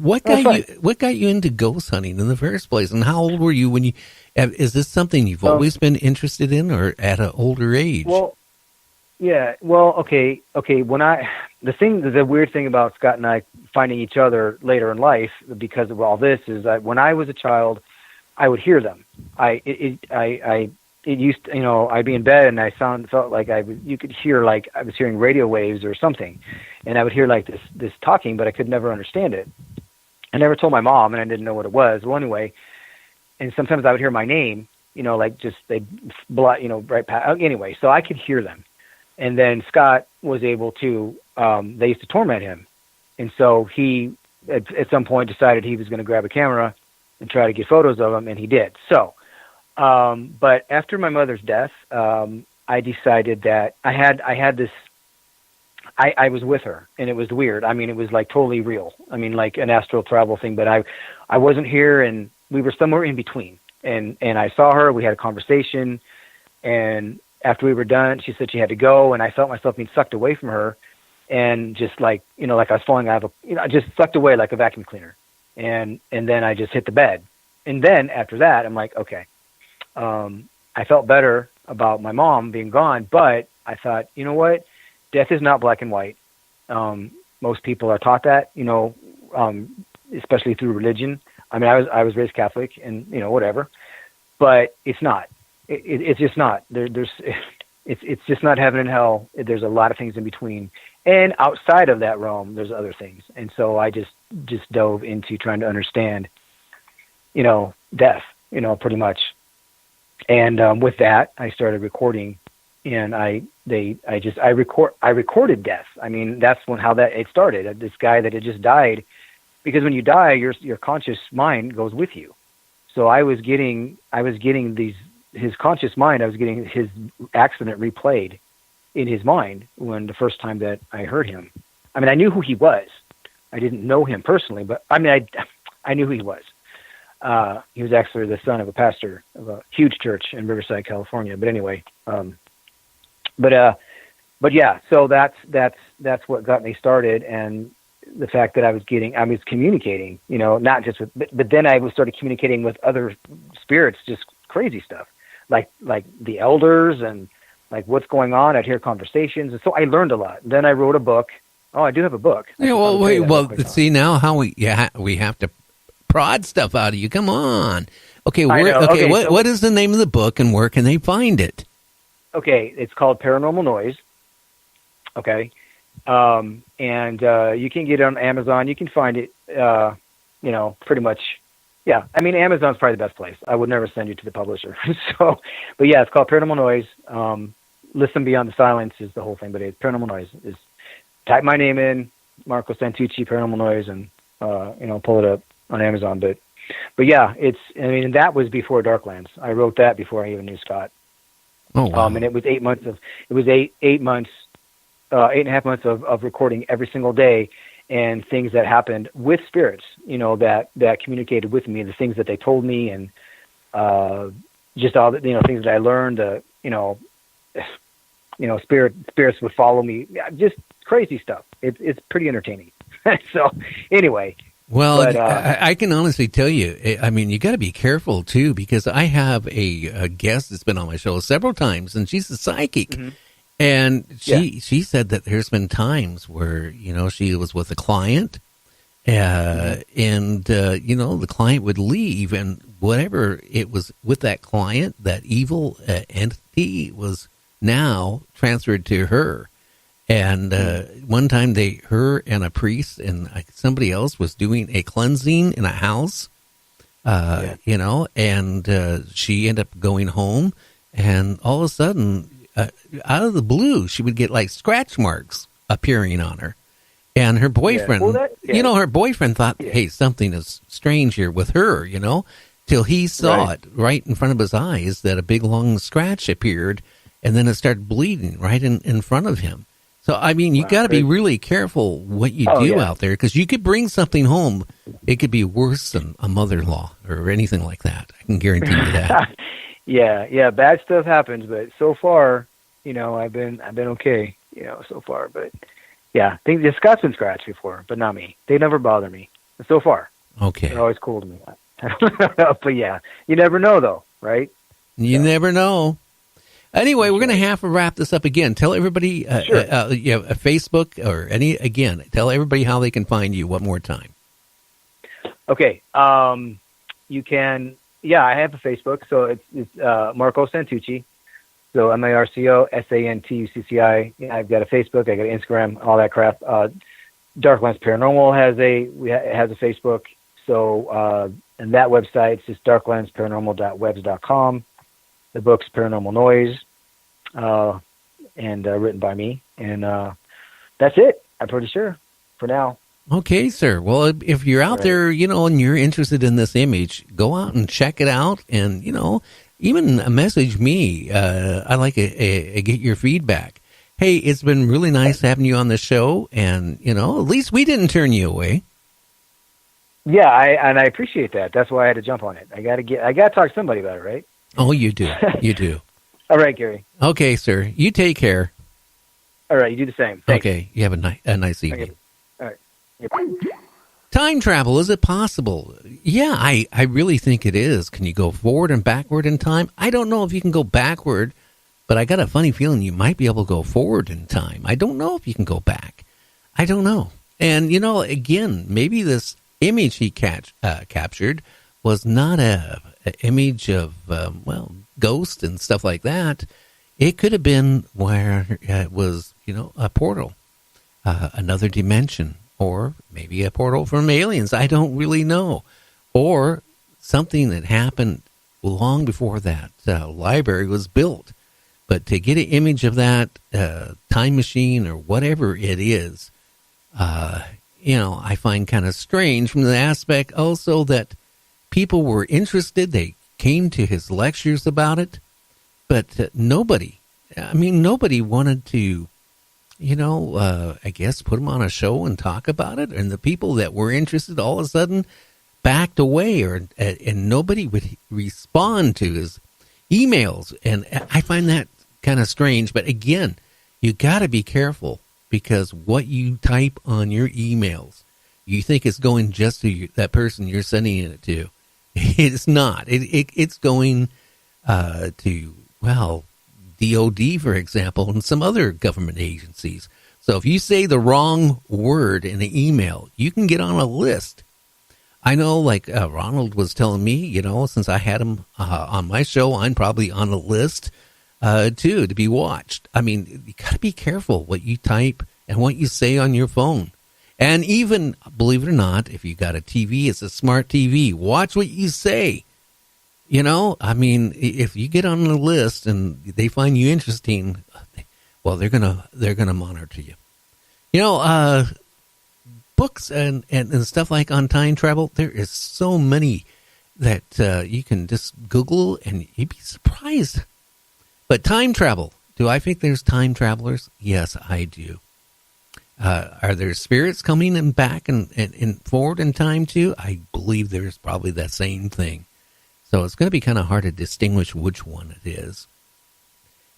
What got you into ghost hunting in the first place? And how old were you when you? Is this something you've always been interested in, or at an older age? Well, yeah. Well, okay. The weird thing about Scott and I finding each other later in life because of all this is that when I was a child, I would hear them. It used to, I'd be in bed and I felt like you could hear like I was hearing radio waves or something, and I would hear like this talking, but I could never understand it. I never told my mom, and I didn't know what it was. Well, anyway, and sometimes I would hear my name, like just they'd right past. Anyway, so I could hear them. And then Scott was able to, they used to torment him. And so he, at some point, decided he was going to grab a camera and try to get photos of them, and he did. So, but after my mother's death, I decided that I had this, I was with her, and it was weird. I mean, it was like totally real. I mean, like an astral travel thing, but I wasn't here, and we were somewhere in between. And I saw her, we had a conversation, and after we were done, she said she had to go, and I felt myself being sucked away from her, and just like, like I was falling out of I just sucked away like a vacuum cleaner. And then I just hit the bed. And then after that, I'm like, okay, I felt better about my mom being gone, but I thought, you know what? Death is not black and white. Most people are taught that, especially through religion. I mean, I was raised Catholic and, whatever, but it's not. It's just not. It's just not heaven and hell. There's a lot of things in between. And outside of that realm, there's other things. And so I just dove into trying to understand, death, pretty much. And with that, I started recording, and I recorded death. I mean, that's how it started. This guy that had just died, because when you die, your conscious mind goes with you. So I was getting his conscious mind, I was getting his accident replayed in his mind when the first time that I heard him. I mean, I knew who he was. I didn't know him personally, but I mean, I knew who he was. He was actually the son of a pastor of a huge church in Riverside, California. But anyway, but yeah, so that's what got me started. And the fact that I was communicating, not just with, but then I started communicating with other spirits, just crazy stuff, like the elders and like what's going on. I'd hear conversations. And so I learned a lot. Then I wrote a book. Oh, I do have a book. Yeah, well, wait, see now how we have to prod stuff out of you. Come on. Okay, what is the name of the book and where can they find it? Okay, it's called Paranormal Noise. Okay. And you can get it on Amazon. You can find it, pretty much. Yeah. I mean, Amazon's probably the best place. I would never send you to the publisher. So, but yeah, it's called Paranormal Noise. Listen Beyond the Silence is the whole thing, but it's Paranormal Noise. Is type my name in, Marco Santucci, Paranormal Noise, and, pull it up on Amazon. But yeah, and that was before Darklands. I wrote that before I even knew Scott. Oh, wow. And it was 8 months eight and a half months of recording every single day, and things that happened with spirits, that communicated with me, the things that they told me, and just all the things that I learned. Spirits would follow me, just crazy stuff. It's pretty entertaining. So anyway. Well, but, I can honestly tell you, I mean, you got to be careful too, because I have a guest that's been on my show several times, and she's a psychic. Mm-hmm. And she said that there's been times where, she was with a client, and, the client would leave, and whatever it was with that client, that evil entity was now transferred to her. And one time her and a priest and somebody else was doing a cleansing in a house, and she ended up going home, and all of a sudden, out of the blue, she would get like scratch marks appearing on her. And her boyfriend, her boyfriend thought, hey, something is strange here with her, till he saw it right in front of his eyes, that a big long scratch appeared, and then it started bleeding right in front of him. So, I mean, you got to be really careful what you do out there, because you could bring something home. It could be worse than a mother-in-law or anything like that. I can guarantee you that. Yeah, bad stuff happens, but so far, I've been okay, so far. But yeah, Scott's been scratched before, but not me. They never bother me. So far. Okay. They're always cool to me. But yeah, you never know though, right? You never know. Anyway, we're going to have to wrap this up again. Tell everybody, Sure. Facebook or tell everybody how they can find you one more time. Okay. You can, I have a Facebook. So it's Marco Santucci. So MarcoSantucci. I've got a Facebook. I got an Instagram, all that crap. Darklands Paranormal has a Facebook. So, and that website is just darklandsparanormal.webs.com. The book's Paranormal Noise, and written by me. And that's it, I'm pretty sure, for now. Okay, sir. Well, if you're out there, and you're interested in this image, go out and check it out. And, even message me. I like to get your feedback. Hey, it's been really nice having you on the show. And, at least we didn't turn you away. Yeah, I appreciate that. That's why I had to jump on it. I got to talk to somebody about it, right? Oh, you do. You do. All right, Gary. Okay, sir. You take care. All right, you do the same. Thanks. Okay, you have a nice evening. Okay. All right. Yep. Time travel, is it possible? Yeah, I really think it is. Can you go forward and backward in time? I don't know if you can go backward, but I got a funny feeling you might be able to go forward in time. I don't know if you can go back. I don't know. And, again, maybe this image he captured was not a image of, ghosts and stuff like that. It could have been where it was, a portal, another dimension, or maybe a portal from aliens. I don't really know. Or something that happened long before that library was built. But to get an image of that time machine or whatever it is, I find kind of strange from the aspect also that people were interested. They came to his lectures about it, but nobody wanted to, I guess put him on a show and talk about it. And the people that were interested all of a sudden backed away, and nobody would respond to his emails. And I find that kind of strange. But again, you got to be careful, because what you type on your emails, you think it's going just to that person you're sending it to. It's not. It's going to, DOD, for example, and some other government agencies. So if you say the wrong word in an email, you can get on a list. I know, like Ronald was telling me, since I had him on my show, I'm probably on a list too, to be watched. I mean, you got to be careful what you type and what you say on your phone. And even, believe it or not, if you got a TV, it's a smart TV. Watch what you say. If you get on the list and they find you interesting, well, they're gonna monitor you. Books and stuff like on time travel. There is so many that you can just Google and you'd be surprised. But time travel. Do I think there's time travelers? Yes, I do. Are there spirits coming and back and forward in time too? I believe there's probably that same thing. So it's going to be kind of hard to distinguish which one it is.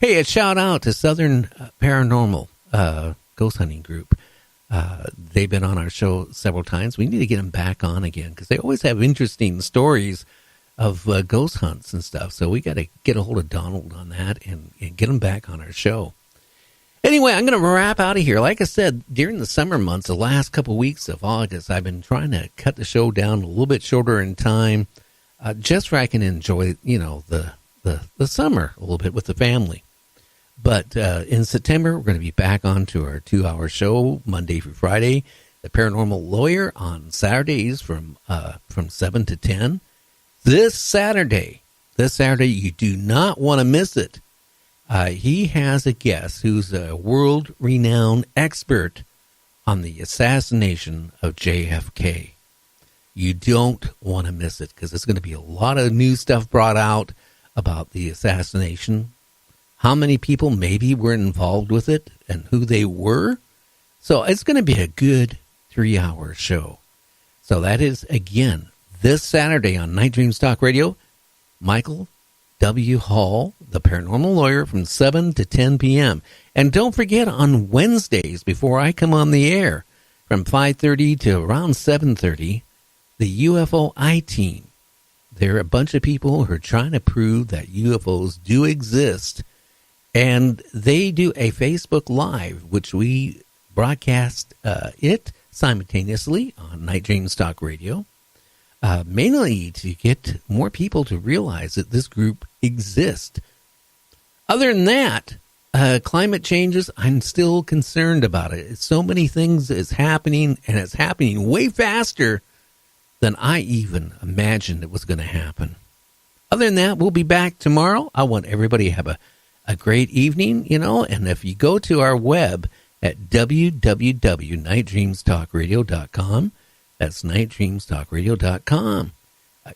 Hey, a shout out to Southern Paranormal Ghost Hunting Group. They've been on our show several times. We need to get them back on again, because they always have interesting stories of ghost hunts and stuff. So we got to get a hold of Donald on that and get him back on our show. Anyway, I'm going to wrap out of here. Like I said, during the summer months, the last couple weeks of August, I've been trying to cut the show down a little bit shorter in time, just so I can enjoy, the summer a little bit with the family. But in September, we're going to be back on to our 2-hour show, Monday through Friday. The Paranormal Lawyer on Saturdays from 7 to 10. This Saturday, you do not want to miss it. He has a guest who's a world-renowned expert on the assassination of JFK. You don't want to miss it, because there's going to be a lot of new stuff brought out about the assassination, how many people maybe were involved with it, and who they were. So it's going to be a good 3-hour show. So that is, again, this Saturday on Night Dreams Talk Radio. Michael W. Hall, the Paranormal Lawyer, from 7 to 10 p.m. And don't forget, on Wednesdays, before I come on the air, from 5:30 to around 7:30, the UFO I-Team. They're a bunch of people who are trying to prove that UFOs do exist. And they do a Facebook Live, which we broadcast it simultaneously on Night Dreams Talk Radio, mainly to get more people to realize that this group exists. Other than that, climate changes, I'm still concerned about it. So many things is happening, and it's happening way faster than I even imagined it was going to happen. Other than that, we'll be back tomorrow. I want everybody to have a great evening, and if you go to our web at www.nightdreamstalkradio.com, that's nightdreamstalkradio.com,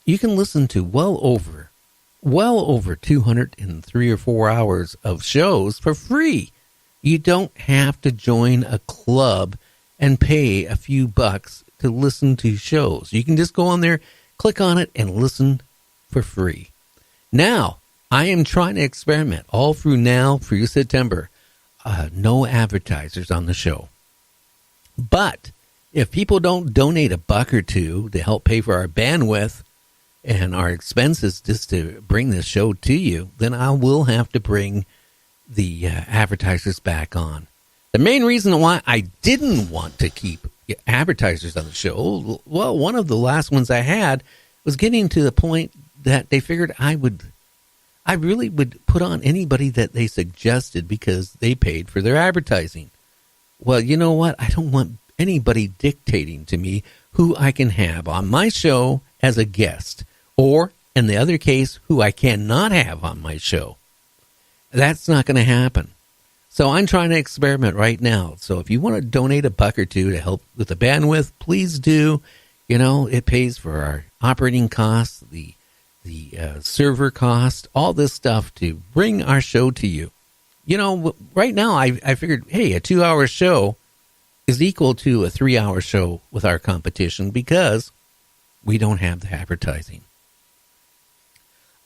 you can listen to well over 203 or 4 hours of shows for free. You don't have to join a club and pay a few bucks to listen to shows. You can just go on there, click on it, and listen for free. Now, I am trying to experiment all through now through September. No advertisers on the show. But if people don't donate a buck or two to help pay for our bandwidth and our expenses just to bring this show to you, then I will have to bring the advertisers back on. The main reason why I didn't want to keep advertisers on the show, well, one of the last ones I had was getting to the point that they figured I really would put on anybody that they suggested because they paid for their advertising. Well, you know what? I don't want anybody dictating to me who I can have on my show as a guest, or in the other case, who I cannot have on my show. That's not going to happen. So I'm trying to experiment right now. So if you want to donate a buck or two to help with the bandwidth, please do. It pays for our operating costs, the server cost, all this stuff to bring our show to you. Right now I figured, hey, a 2-hour show is equal to a 3-hour show with our competition because we don't have the advertising.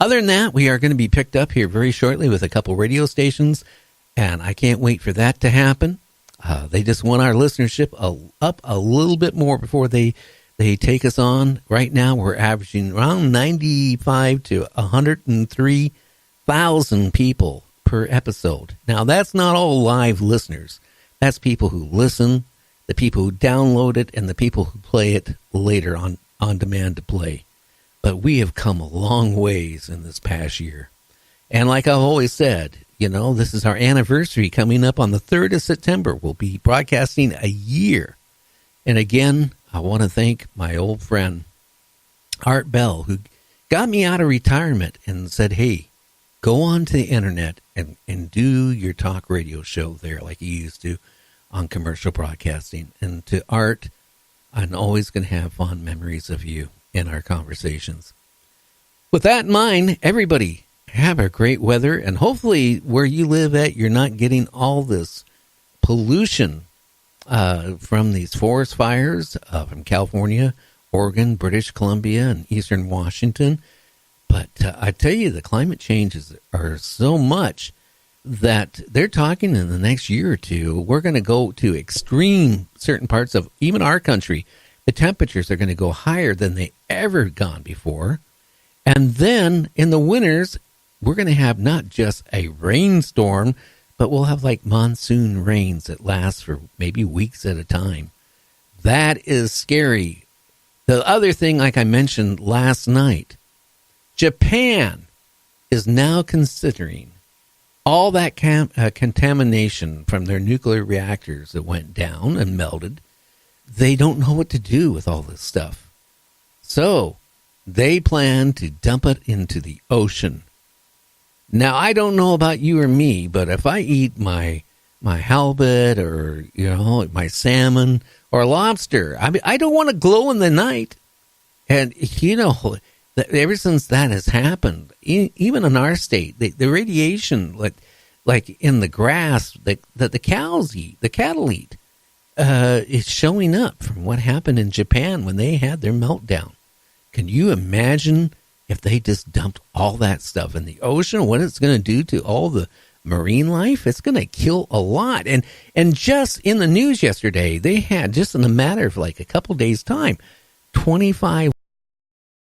Other than that, we are going to be picked up here very shortly with a couple radio stations, and I can't wait for that to happen. They just want our listenership up a little bit more before they take us on. Right now, we're averaging around 95 to 103,000 people per episode. Now, that's not all live listeners. That's people who listen, the people who download it, and the people who play it later on demand to play. But we have come a long ways in this past year. And like I've always said, this is our anniversary coming up on the 3rd of September. We'll be broadcasting a year. And again, I want to thank my old friend, Art Bell, who got me out of retirement and said, hey, go on to the internet and do your talk radio show there like you used to on commercial broadcasting. And to Art, I'm always going to have fond memories of you in our conversations. With that in mind, everybody have a great weather, and hopefully where you live at, you're not getting all this pollution from these forest fires from California, Oregon, British Columbia, and Eastern Washington. But I tell you, the climate changes are so much that they're talking in the next year or two, we're going to go to extreme certain parts of even our country. The temperatures are going to go higher than they ever gone before. And then in the winters, we're going to have not just a rainstorm, but we'll have like monsoon rains that last for maybe weeks at a time. That is scary. The other thing, like I mentioned last night, Japan is now considering all that contamination from their nuclear reactors that went down and melted. They don't know what to do with all this stuff. So they plan to dump it into the ocean. Now, I don't know about you or me, but if I eat my halibut or, my salmon or lobster, I don't want to glow in the night. And, ever since that has happened, even in our state, the radiation, like in the grass that the cows eat, the cattle eat, is showing up from what happened in Japan when they had their meltdown. Can you imagine if they just dumped all that stuff in the ocean, what it's going to do to all the marine life? It's going to kill a lot. And just in the news yesterday, they had, just in a matter of like a couple days' time, 25